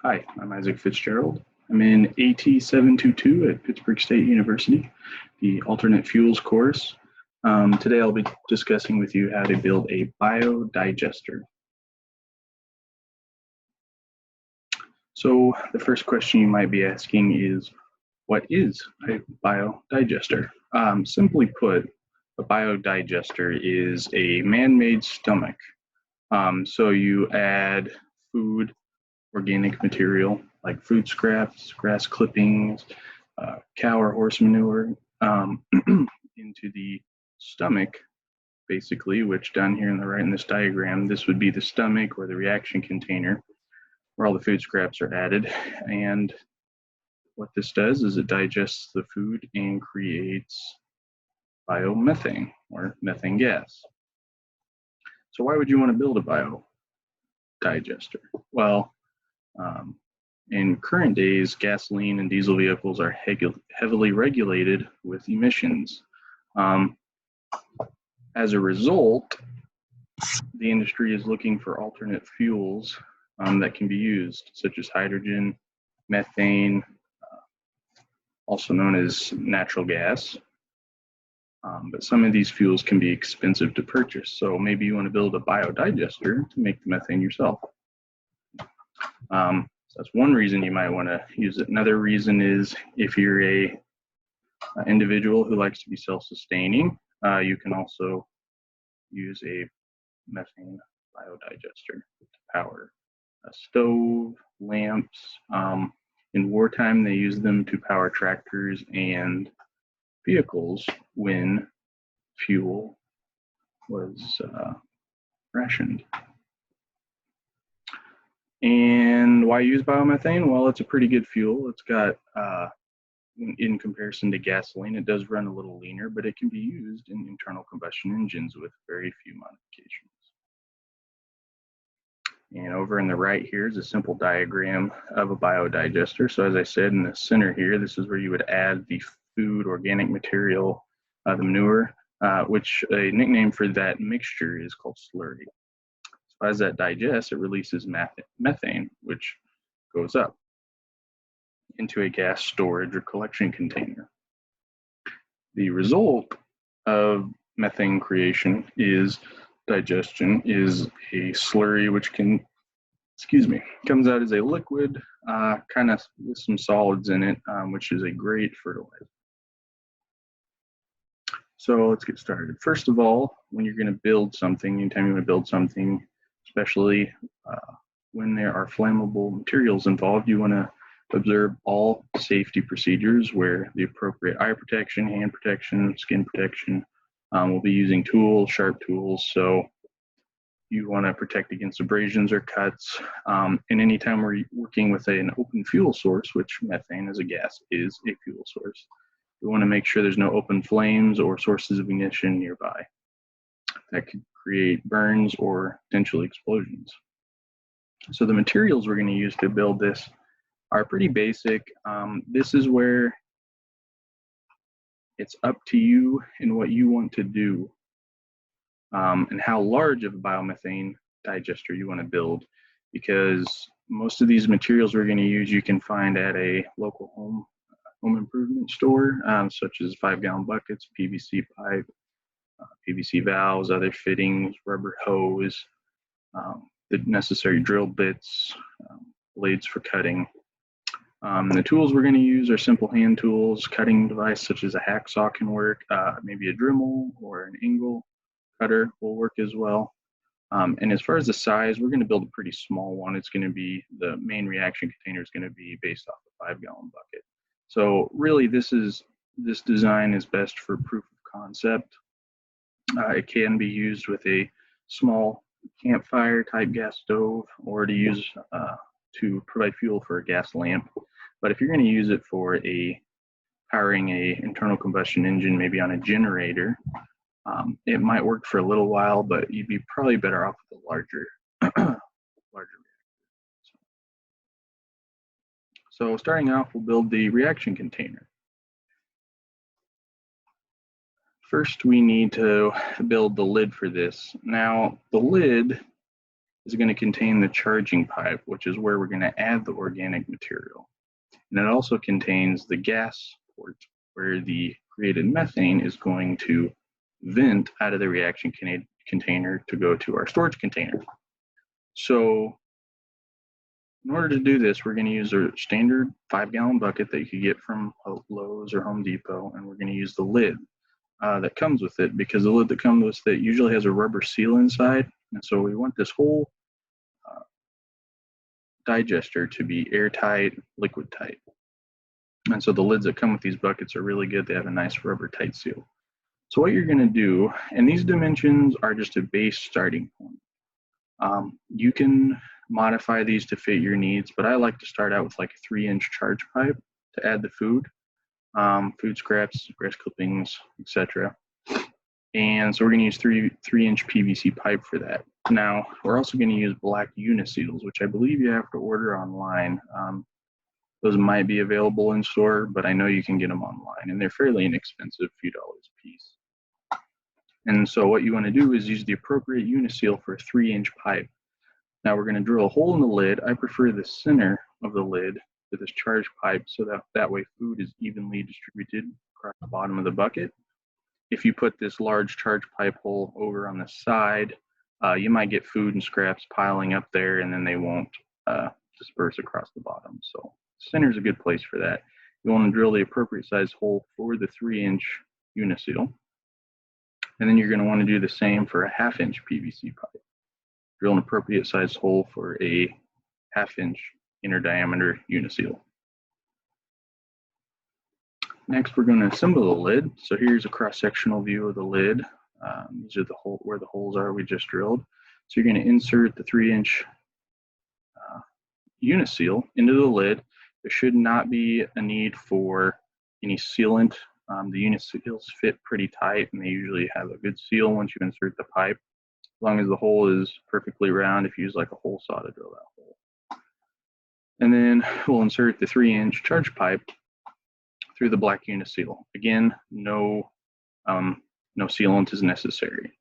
Hi, I'm Isaac Fitzgerald. I'm in AT 722 at Pittsburgh State University, the alternate fuels course. Today I'll be discussing with you how to build a biodigester. So the first question you might be asking is, what is a biodigester? Simply put, a biodigester is a man-made stomach. So you add food, organic material like food scraps, grass clippings, cow or horse manure into the stomach, basically, which down here on the right in this diagram, this would be the stomach or the reaction container where all the food scraps are added. And what this does is it digests the food and creates biomethane or methane gas. So why would you want to build a biodigester? Well, in current days, gasoline and diesel vehicles are heavily regulated with emissions. As a result, the industry is looking for alternate fuels that can be used, such as hydrogen, methane, also known as natural gas. But some of these fuels can be expensive to purchase, so maybe you want to build a biodigester to make the methane yourself. So that's one reason you might want to use it. Another reason is if you're an individual who likes to be self-sustaining, you can also use a methane biodigester to power a stove, lamps. In wartime, they use them to power tractors and vehicles when fuel was rationed. And why use biomethane? Well, it's a pretty good fuel. It's got, in comparison to gasoline, it does run a little leaner, but it can be used in internal combustion engines with very few modifications. And over in the right here is a simple diagram of a biodigester. So as I said, in the center here, this is where you would add the food, organic material, the manure, which a nickname for that mixture is called slurry. So as that digests, it releases methane, which goes up into a gas storage or collection container. The result of methane creation is digestion is a slurry which comes out as a liquid, kind of with some solids in it, which is a great fertilizer. So let's get started. First of all, when you're going to build something, anytime you want to build something, especially when there are flammable materials involved, you want to observe all safety procedures where the appropriate eye protection, hand protection, skin protection. We'll be using tools, sharp tools, so you want to protect against abrasions or cuts. And anytime we're working with an open fuel source, which methane as a gas is a fuel source, we want to make sure there's no open flames or sources of ignition nearby that could create burns or potentially explosions. So the materials we're going to use to build this are pretty basic. This is where it's up to you and what you want to do, and how large of a biomethane digester you want to build, because most of these materials we're going to use you can find at a local home improvement store, such as 5-gallon buckets, PVC pipe, PVC valves, other fittings, rubber hose, the necessary drill bits, blades for cutting. The tools we're going to use are simple hand tools. Cutting device such as a hacksaw can work, maybe a Dremel or an angle cutter will work as well. And as far as the size, we're going to build a pretty small one. It's going to be, the main reaction container is going to be based off a 5-gallon bucket. So really this design is best for proof of concept. It can be used with a small campfire type gas stove, or to use to provide fuel for a gas lamp. But if you're going to use it for powering a internal combustion engine, maybe on a generator, it might work for a little while, but you'd be probably better off with a larger reactor. So starting off, we'll build the reaction container. First, we need to build the lid for this. Now, the lid is going to contain the charging pipe, which is where we're going to add the organic material. And it also contains the gas port, where the created methane is going to vent out of the reaction container to go to our storage container. So in order to do this, we're going to use a standard 5-gallon bucket that you could get from Lowe's or Home Depot, and we're going to use the lid that comes with it, because the lid that comes with it usually has a rubber seal inside, and so we want this whole digester to be airtight, liquid tight. And so the lids that come with these buckets are really good. They have a nice rubber tight seal. So what you're going to do, and these dimensions are just a base starting point. You can modify these to fit your needs, but I like to start out with like a 3-inch charge pipe to add the food scraps, grass clippings, etc. And so we're going to use 3-inch PVC pipe for that. Now, we're also going to use black uniseals, which I believe you have to order online. Those might be available in store, but I know you can get them online, and they're fairly inexpensive, a few dollars a piece. And so what you want to do is use the appropriate uniseal for a 3-inch pipe. Now we're going to drill a hole in the lid. I prefer the center of the lid for this charge pipe, so that way food is evenly distributed across the bottom of the bucket. If you put this large charge pipe hole over on the side, you might get food and scraps piling up there, and then they won't disperse across the bottom. So center is a good place for that. You want to drill the appropriate size hole for the 3-inch uniseal. And then you're going to want to do the same for a 1/2-inch PVC pipe. Drill an appropriate size hole for a 1/2-inch inner diameter uniseal. Next, we're going to assemble the lid. So here's a cross-sectional view of the lid. These are where the holes are we just drilled. So you're going to insert the 3-inch uniseal into the lid. There should not be a need for any sealant. The uniseals fit pretty tight, and they usually have a good seal once you insert the pipe, as long as the hole is perfectly round. If you use like a hole saw to drill that hole. And then we'll insert the 3-inch charge pipe through the black uniseal. Again, no sealant is necessary.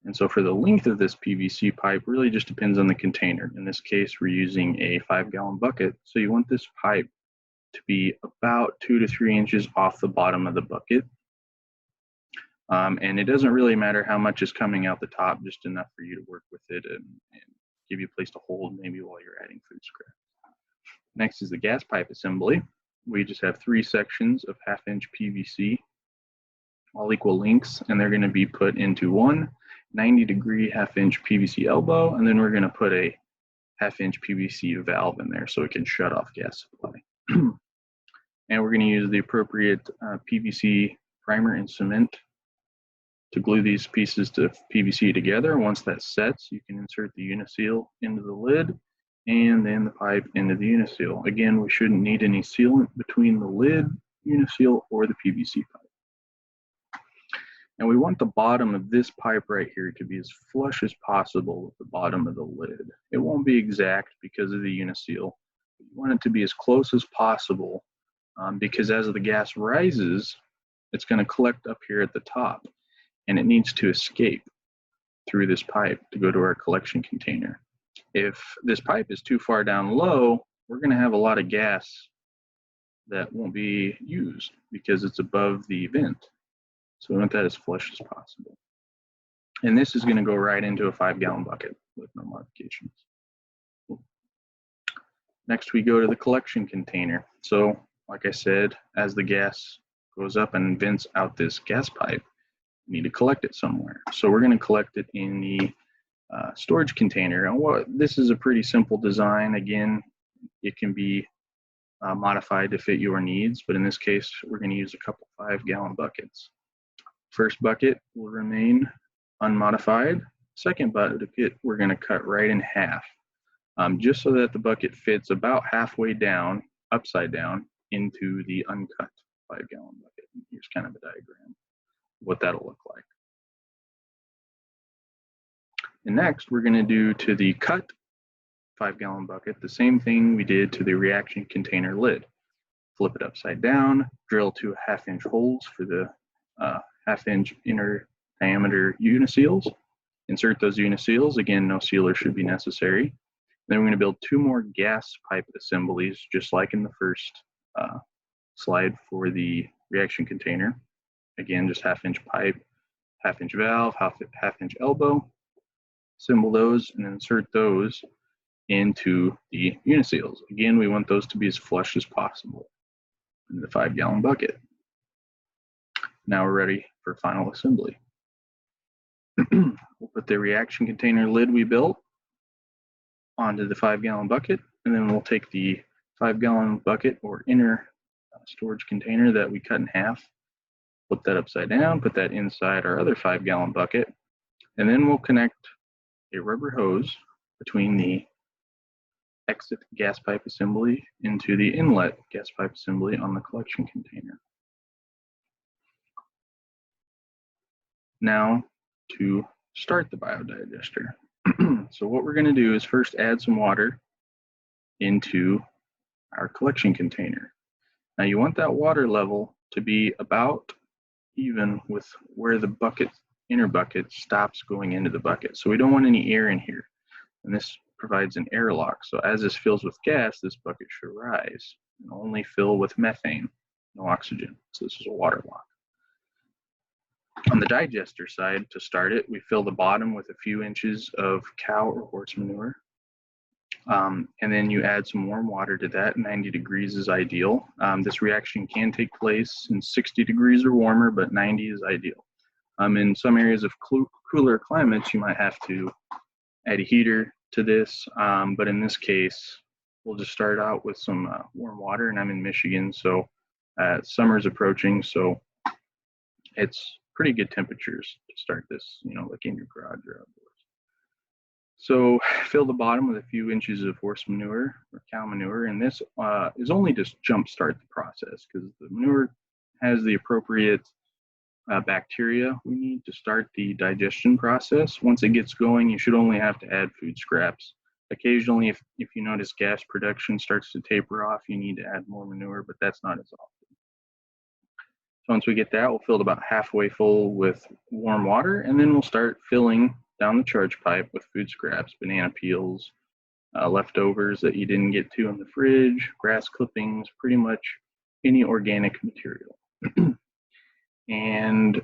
And so for the length of this PVC pipe really just depends on the container. In this case, we're using a 5-gallon bucket. So you want this pipe to be about 2 to 3 inches off the bottom of the bucket. And it doesn't really matter how much is coming out the top, just enough for you to work with it and give you a place to hold maybe while you're adding food scraps. Next is the gas pipe assembly. We just have 3 sections of 1/2-inch PVC, all equal lengths, and they're going to be put into one 90-degree 1/2-inch PVC elbow, and then we're going to put a 1/2-inch PVC valve in there so it can shut off gas supply. And we're going to use the appropriate PVC primer and cement to glue these pieces to PVC together. Once that sets, you can insert the uniseal into the lid and then the pipe into the uniseal. Again, we shouldn't need any sealant between the lid, uniseal, or the PVC pipe. And we want the bottom of this pipe right here to be as flush as possible with the bottom of the lid. It won't be exact because of the uniseal. You want it to be as close as possible because as the gas rises, it's going to collect up here at the top, and it needs to escape through this pipe to go to our collection container. If this pipe is too far down low, we're going to have a lot of gas that won't be used because it's above the vent. So we want that as flush as possible. And this is going to go right into a 5-gallon bucket with no modifications. Next, we go to the collection container. So, like I said, as the gas goes up and vents out this gas pipe, we need to collect it somewhere. So we're going to collect it in the storage container. And this is a pretty simple design. Again, it can be modified to fit your needs, but in this case, we're going to use a couple 5-gallon buckets. First bucket will remain unmodified. Second bucket, we're going to cut right in half, just so that the bucket fits about halfway down, upside down, into the uncut 5-gallon bucket. Here's kind of a diagram of what that'll look like. And next, we're going to do to the cut 5-gallon bucket the same thing we did to the reaction container lid. Flip it upside down, drill 2 1/2-inch holes for the 1/2-inch inner diameter uniseals, Insert those uniseals. Again, no sealer should be necessary. Then we're going to build 2 more gas pipe assemblies, just like in the first slide for the reaction container. Again, just 1/2-inch pipe, 1/2-inch valve, 1/2-inch elbow. Assemble those and insert those into the uniseals. Again, we want those to be as flush as possible in the 5-gallon bucket. Now we're ready for final assembly. We'll put the reaction container lid we built onto the 5-gallon bucket, and then we'll take the 5-gallon bucket or inner storage container that we cut in half, flip that upside down, put that inside our other 5-gallon bucket, and then we'll connect a rubber hose between the exit gas pipe assembly into the inlet gas pipe assembly on the collection container. Now to start the biodigester. So what we're going to do is first add some water into our collection container. Now you want that water level to be about even with where the inner bucket stops going into the bucket. So we don't want any air in here. And this provides an airlock. So as this fills with gas, this bucket should rise and only fill with methane, no oxygen. So this is a water lock. On the digester side, to start it, we fill the bottom with a few inches of cow or horse manure. And then you add some warm water to that. 90 degrees is ideal. This reaction can take place in 60 degrees or warmer, but 90 is ideal. In some areas of cooler climates, you might have to add a heater to this, but in this case, we'll just start out with some warm water, and I'm in Michigan, so summer's approaching, so it's pretty good temperatures to start this, like in your garage or outdoors. So fill the bottom with a few inches of horse manure or cow manure, and this is only to jumpstart the process because the manure has the appropriate bacteria we need to start the digestion process. Once it gets going, you should only have to add food scraps. Occasionally, if you notice gas production starts to taper off, you need to add more manure, but that's not as often. So once we get that, we'll fill it about halfway full with warm water, and then we'll start filling down the charge pipe with food scraps, banana peels, leftovers that you didn't get to in the fridge, grass clippings, pretty much any organic material. And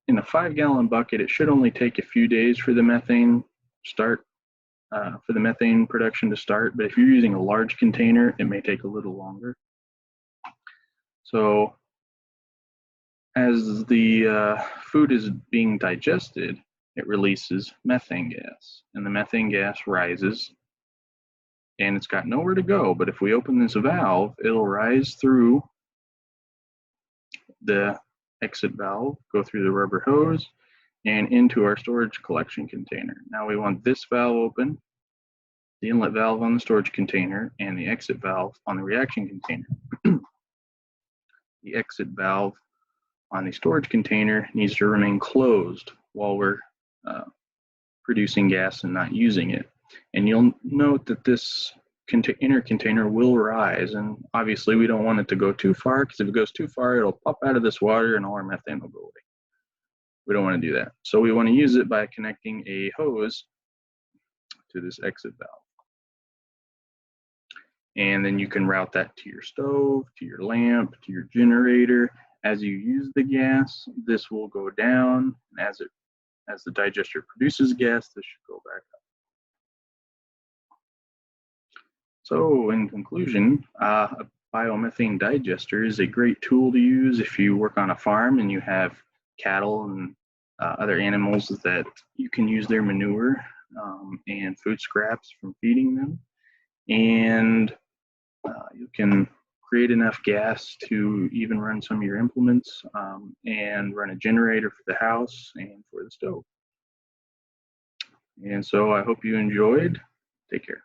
in a 5-gallon bucket, it should only take a few days for the methane production to start. But if you're using a large container, it may take a little longer. So as the food is being digested, it releases methane gas, and the methane gas rises, and it's got nowhere to go. But if we open this valve, it'll rise through the exit valve, go through the rubber hose, and into our storage collection container. Now we want this valve open, the inlet valve on the storage container, and the exit valve on the reaction container. The exit valve on the storage container needs to remain closed while we're producing gas and not using it. And you'll note that this inner container will rise, and obviously we don't want it to go too far, because if it goes too far, it'll pop out of this water and all our methane will go away. We don't want to do that. So we want to use it by connecting a hose to this exit valve. And then you can route that to your stove, to your lamp, to your generator. As you use the gas, this will go down, and as the digester produces gas, this should go back up. So in conclusion, a biomethane digester is a great tool to use if you work on a farm and you have cattle and other animals that you can use their manure and food scraps from feeding them. And you can create enough gas to even run some of your implements and run a generator for the house and for the stove. And so I hope you enjoyed. Take care.